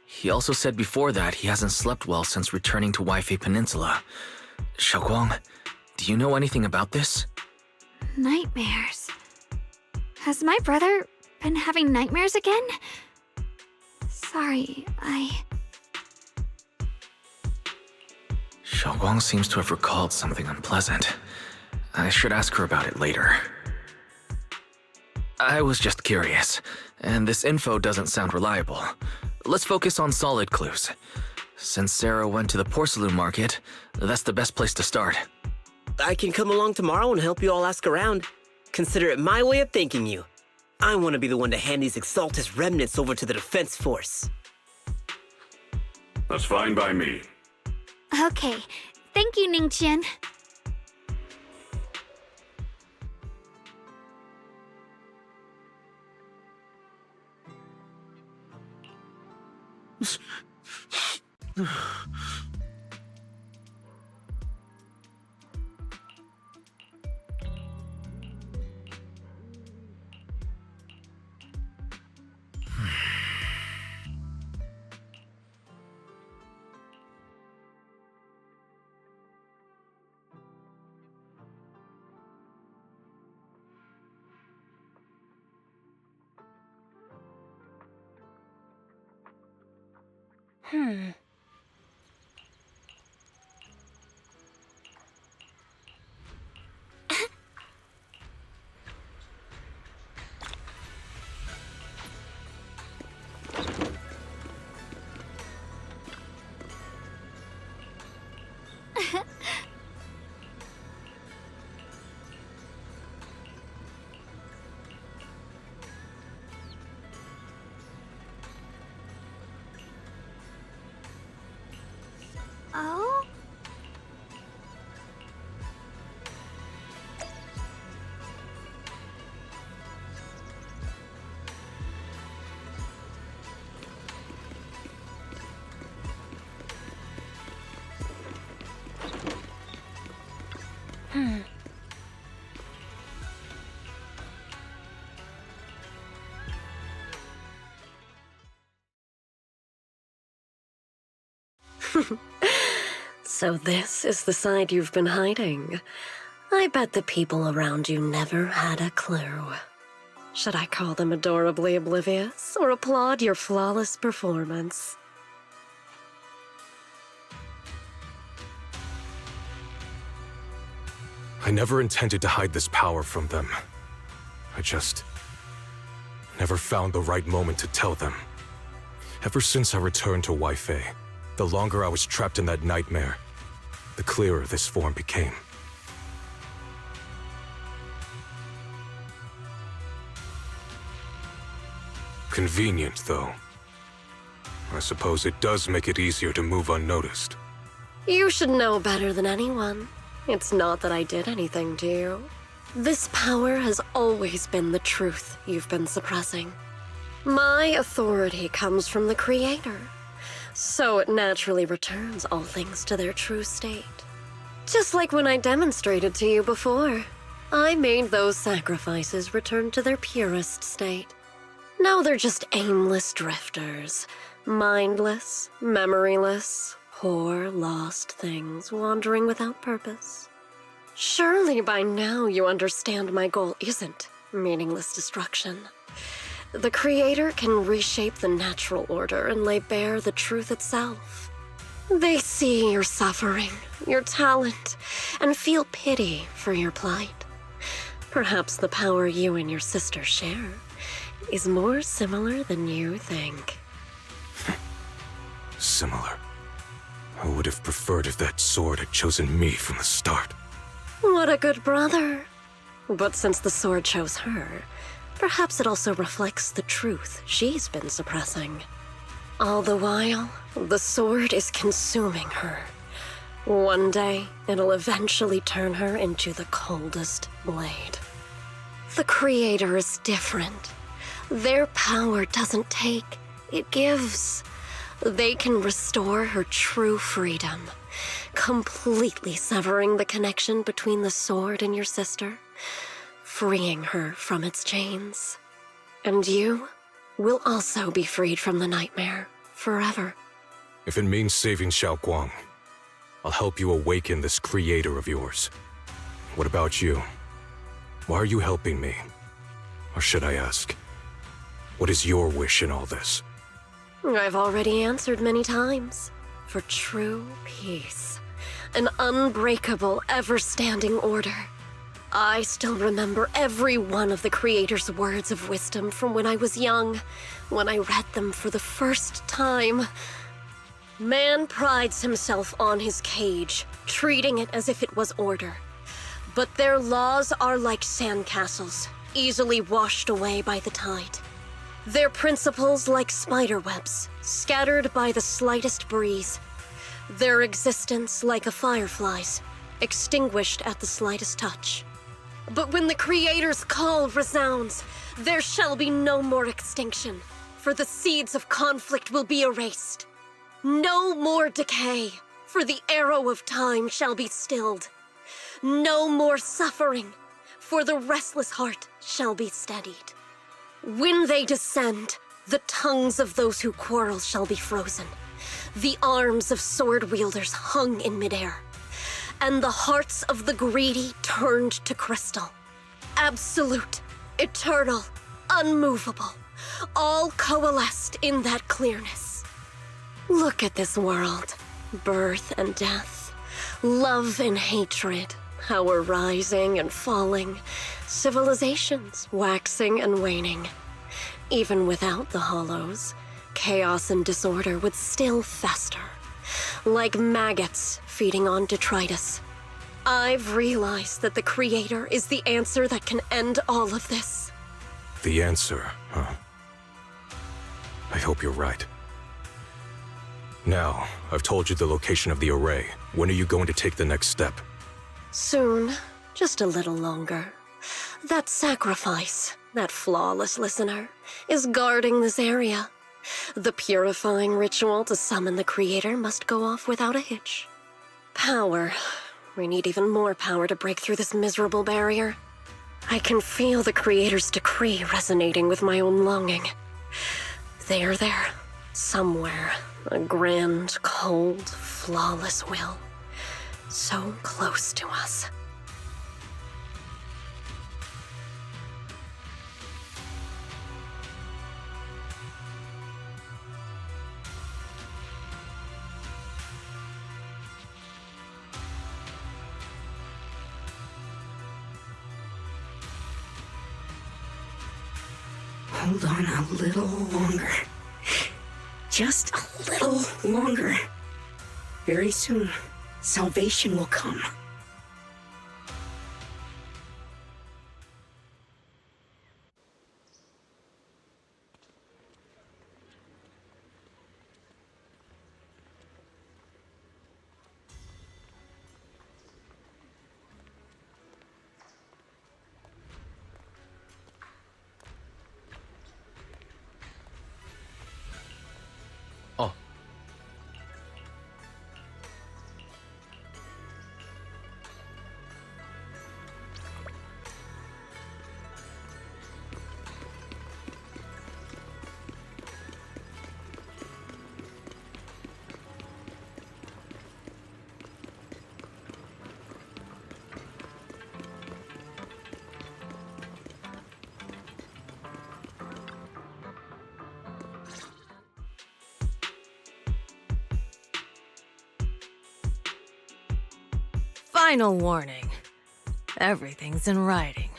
He also said before that he hasn't slept well since returning to Waifei Peninsula. Xiaoguang, do you know anything about this? Nightmares. Has my brother been having nightmares again? Sorry, Xiaoguang seems to have recalled something unpleasant. I should ask her about it later. I was just curious, and this info doesn't sound reliable. Let's focus on solid clues. Since Sarah went to the porcelain market, that's the best place to start. I can come along tomorrow and help you all ask around. Consider it my way of thanking you. I want to be the one to hand these Exaltus remnants over to the Defense Force. That's fine by me. Okay. Thank you, Ningqian. Oh? So this is the side you've been hiding. I bet the people around you never had a clue. Should I call them adorably oblivious, or applaud your flawless performance? I never intended to hide this power from them. I just never found the right moment to tell them. Ever since I returned to Weifei, the longer I was trapped in that nightmare, the clearer this form became. Convenient, though. I suppose it does make it easier to move unnoticed. You should know better than anyone. It's not that I did anything to you. This power has always been the truth you've been suppressing. My authority comes from the Creator, so it naturally returns all things to their true state. Just like when I demonstrated to you before. I made those sacrifices return to their purest state. Now they're just aimless drifters, mindless, memoryless, poor, lost things wandering without purpose. Surely by now you understand my goal isn't meaningless destruction. The Creator can reshape the natural order and lay bare the truth itself. They see your suffering, your talent, and feel pity for your plight. Perhaps the power you and your sister share is more similar than you think. Similar. I would have preferred if that sword had chosen me from the start. What a good brother. But since the sword chose her, perhaps it also reflects the truth she's been suppressing. All the while, the sword is consuming her. One day, it'll eventually turn her into the coldest blade. The Creator is different. Their power doesn't take, it gives. They can restore her true freedom, completely severing the connection between the sword and your sister, freeing her from its chains. And you will also be freed from the nightmare forever. If it means saving Xiaoguang, I'll help you awaken this Creator of yours. What about you? Why are you helping me? Or should I ask, what is your wish in all this? I've already answered many times. For true peace. An unbreakable, ever-standing order. I still remember every one of the Creator's words of wisdom from when I was young, when I read them for the first time. Man prides himself on his cage, treating it as if it was order. But their laws are like sandcastles, easily washed away by the tide. Their principles like spiderwebs, scattered by the slightest breeze. Their existence like a firefly's, extinguished at the slightest touch. But when the Creator's call resounds, there shall be no more extinction, for the seeds of conflict will be erased. No more decay, for the arrow of time shall be stilled. No more suffering, for the restless heart shall be steadied. When they descend, the tongues of those who quarrel shall be frozen, the arms of sword wielders hung in midair, and the hearts of the greedy turned to crystal. Absolute, eternal, unmovable, all coalesced in that clearness. Look at this world. Birth and death. Love and hatred. Our rising and falling. Civilizations waxing and waning. Even without the hollows, chaos and disorder would still fester. Like maggots feeding on detritus. I've realized that the Creator is the answer that can end all of this. The answer, huh? I hope you're right. Now, I've told you the location of the array. When are you going to take the next step? Soon. Just a little longer. That sacrifice, that flawless listener, is guarding this area. The purifying ritual to summon the Creator must go off without a hitch. Power. We need even more power to break through this miserable barrier. I can feel the Creator's decree resonating with my own longing. They are there, somewhere. A grand, cold, flawless will. So close to us. Hold on a little longer. Just a little longer. Very soon, salvation will come. Oh. Final warning. Everything's in writing.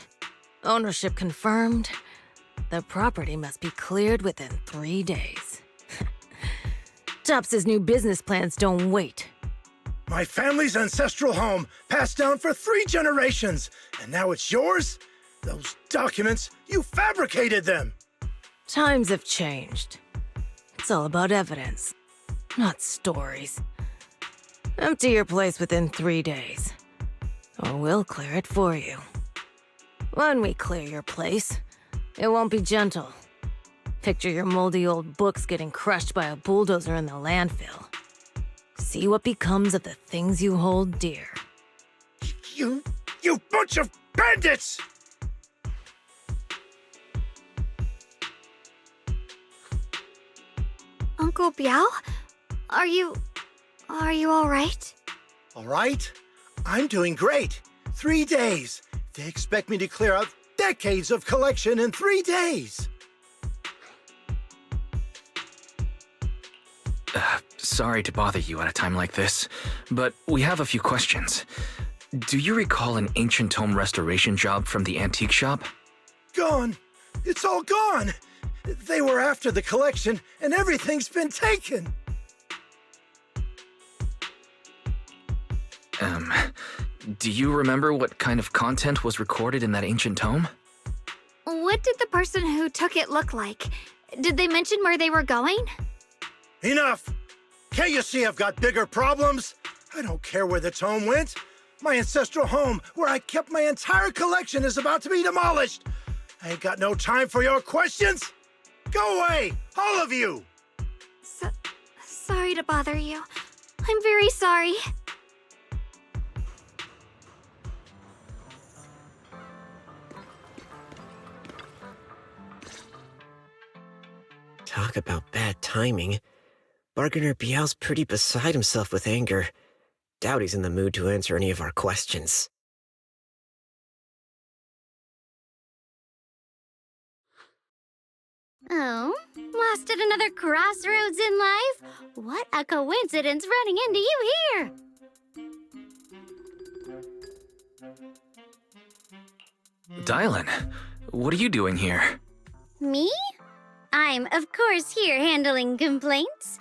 Ownership confirmed. The property must be cleared within 3 days. Tops's new business plans don't wait. My family's ancestral home, passed down for 3 generations, and now it's yours? Those documents, you fabricated them! Times have changed. It's all about evidence, not stories. Empty your place within 3 days, or we'll clear it for you. When we clear your place, it won't be gentle. Picture your moldy old books getting crushed by a bulldozer in the landfill. See what becomes of the things you hold dear. You bunch of bandits! Uncle Biao? Are you all right? All right? I'm doing great. 3 days. They expect me to clear out decades of collection in 3 days. Sorry to bother you at a time like this, but we have a few questions. Do you recall an ancient tome restoration job from the antique shop? Gone. It's all gone. They were after the collection, and everything's been taken. Do you remember what kind of content was recorded in that ancient tome? What did the person who took it look like? Did they mention where they were going? Enough! Can't you see I've got bigger problems? I don't care where the tome went. My ancestral home, where I kept my entire collection, is about to be demolished. I ain't got no time for your questions. Go away, all of you! Sorry to bother you. I'm very sorry. Talk about bad timing. Bargainer Biao's pretty beside himself with anger. Doubt he's in the mood to answer any of our questions. Oh, lost at another crossroads in life? What a coincidence running into you here! Dylan, what are you doing here? Me? I'm, of course, here handling complaints.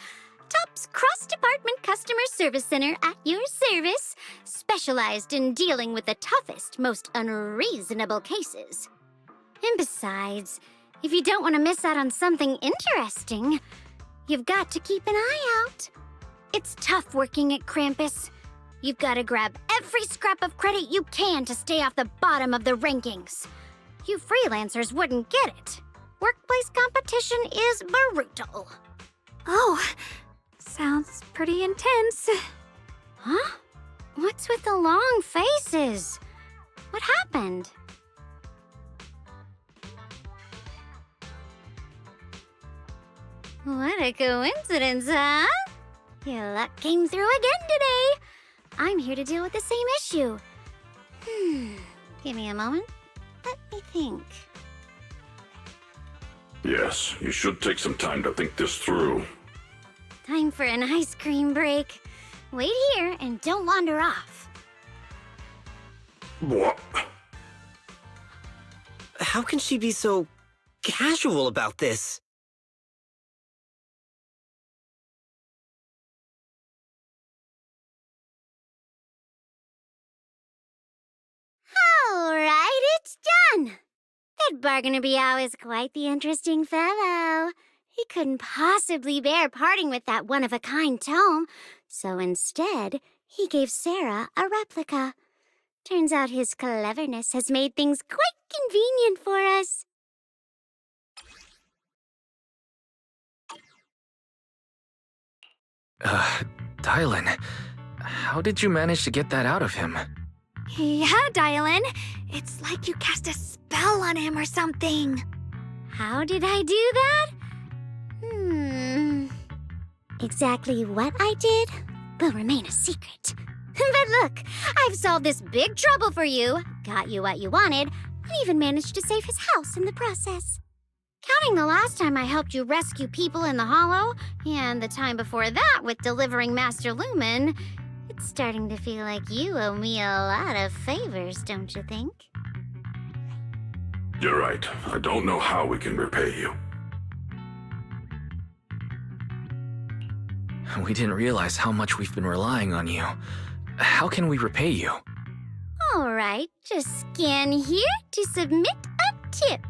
TOPS Cross-Department Customer Service Center at your service, specialized in dealing with the toughest, most unreasonable cases. And besides, if you don't want to miss out on something interesting, you've got to keep an eye out. It's tough working at Krampus. You've got to grab every scrap of credit you can to stay off the bottom of the rankings. You freelancers wouldn't get it. Workplace competition is brutal. Oh, sounds pretty intense. Huh? What's with the long faces? What happened? What a coincidence, huh? Your luck came through again today. I'm here to deal with the same issue. Give me a moment. Let me think. Yes, you should take some time to think this through. Time for an ice cream break. Wait here and don't wander off. What? How can she be so casual about this? All right, it's done. That Bargainer Biao is quite the interesting fellow. He couldn't possibly bear parting with that one-of-a-kind tome, so instead, he gave Sarah a replica. Turns out his cleverness has made things quite convenient for us. Dylan, how did you manage to get that out of him? Yeah, Dylan. It's like you cast a spell on him or something. How did I do that? Exactly what I did will remain a secret. But look, I've solved this big trouble for you, got you what you wanted, and even managed to save his house in the process. Counting the last time I helped you rescue people in the Hollow, and the time before that with delivering Master Lumen, it's starting to feel like you owe me a lot of favors, don't you think? You're right. I don't know how we can repay you. We didn't realize how much we've been relying on you. How can we repay you? All right, just scan here to submit a tip.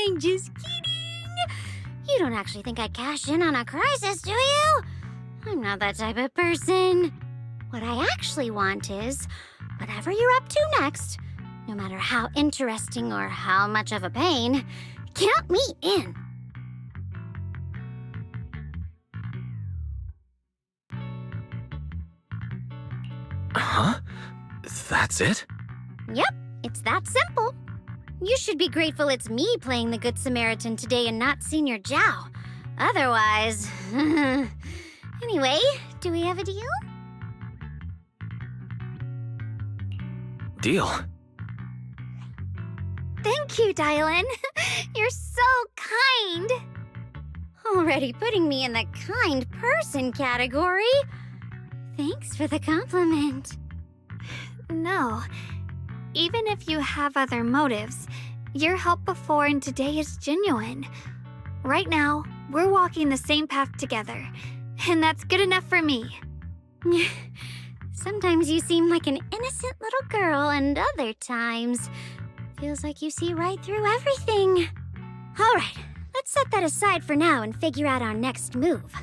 I'm just kidding. You don't actually think I cash in on a crisis, do you? I'm not that type of person. What I actually want is, whatever you're up to next, no matter how interesting or how much of a pain, count me in. Huh? That's it? Yep, it's that simple. You should be grateful it's me playing the Good Samaritan today and not Senior Zhao. Otherwise... Anyway, do we have a deal? Deal. Thank you, Dylan. You're so kind. Already putting me in the kind person category. Thanks for the compliment. No. Even if you have other motives, your help before and today is genuine. Right now, we're walking the same path together, and that's good enough for me. Sometimes you seem like an innocent little girl, and other times, feels like you see right through everything. All right, let's set that aside for now and figure out our next move.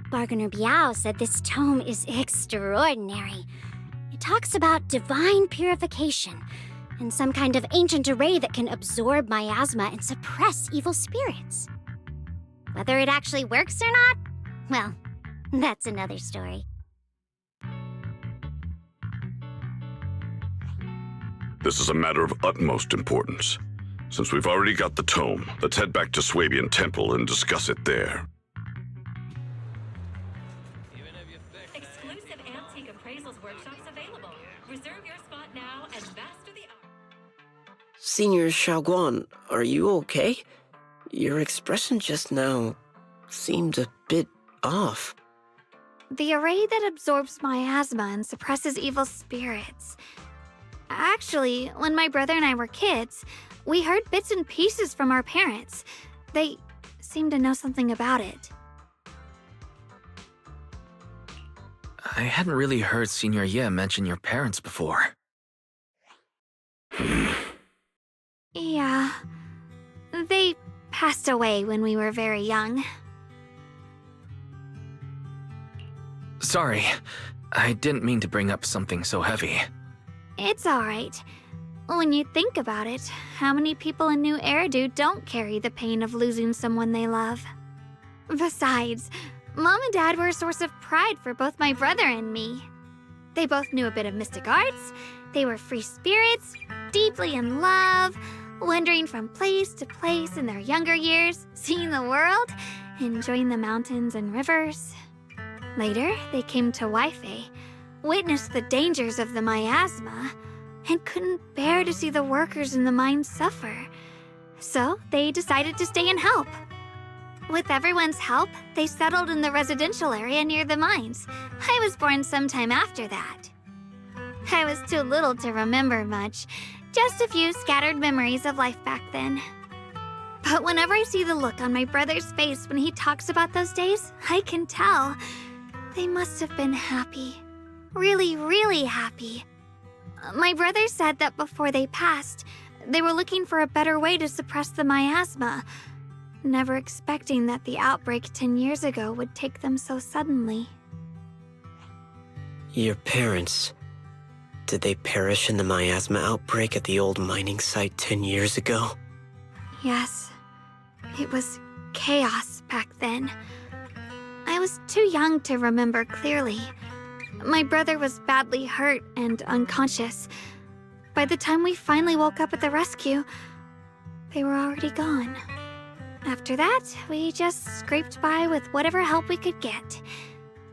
Bargainer Biao said this tome is extraordinary. It talks about divine purification and some kind of ancient array that can absorb miasma and suppress evil spirits. Whether it actually works or not, well, that's another story. This is a matter of utmost importance. Since we've already got the tome, let's head back to Swabian Temple and discuss it there. Exclusive antique appraisals workshops available. Reserve your spot now and master the art. Senior Xiaoguan, are you okay? Your expression just now seemed a bit off. The array that absorbs miasma and suppresses evil spirits. Actually, when my brother and I were kids, we heard bits and pieces from our parents. They seemed to know something about it. I hadn't really heard Senior Ye mention your parents before. Yeah. They passed away when we were very young. Sorry, I didn't mean to bring up something so heavy. It's alright. When you think about it, how many people in New Eridu don't carry the pain of losing someone they love? Besides, Mom and Dad were a source of pride for both my brother and me. They both knew a bit of mystic arts, they were free spirits, deeply in love, wandering from place to place in their younger years, seeing the world, enjoying the mountains and rivers. Later, they came to Waifei, witnessed the dangers of the miasma, and couldn't bear to see the workers in the mine suffer. So they decided to stay and help. With everyone's help, they settled in the residential area near the mines. I was born sometime after that. I was too little to remember much, just a few scattered memories of life back then. But whenever I see the look on my brother's face when he talks about those days, I can tell. They must have been happy. Really, really happy. My brother said that before they passed, they were looking for a better way to suppress the miasma, never expecting that the outbreak 10 years ago would take them so suddenly. Your parents, did they perish in the miasma outbreak at the old mining site 10 years ago? Yes. It was chaos back then. I was too young to remember clearly. My brother was badly hurt and unconscious. By the time we finally woke up at the rescue, they were already gone. After that, we just scraped by with whatever help we could get.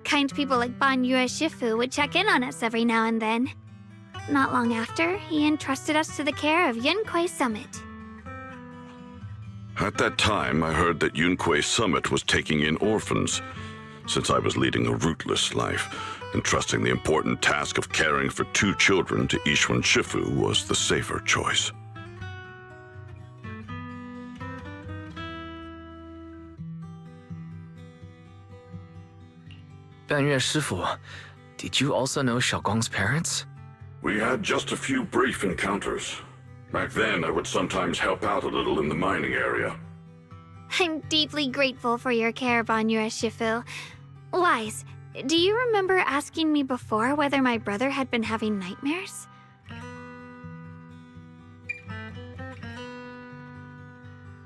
Kind people like Banyue Shifu would check in on us every now and then. Not long after, he entrusted us to the care of Yunquei Summit. At that time, I heard that Yunquei Summit was taking in orphans. Since I was leading a rootless life, entrusting the important task of caring for 2 children to Ishwan Shifu was the safer choice. Banyue Shifu, did you also know Xiaoguang's parents? We had just a few brief encounters. Back then, I would sometimes help out a little in the mining area. I'm deeply grateful for your care, Banyue Shifu. Wise, do you remember asking me before whether my brother had been having nightmares?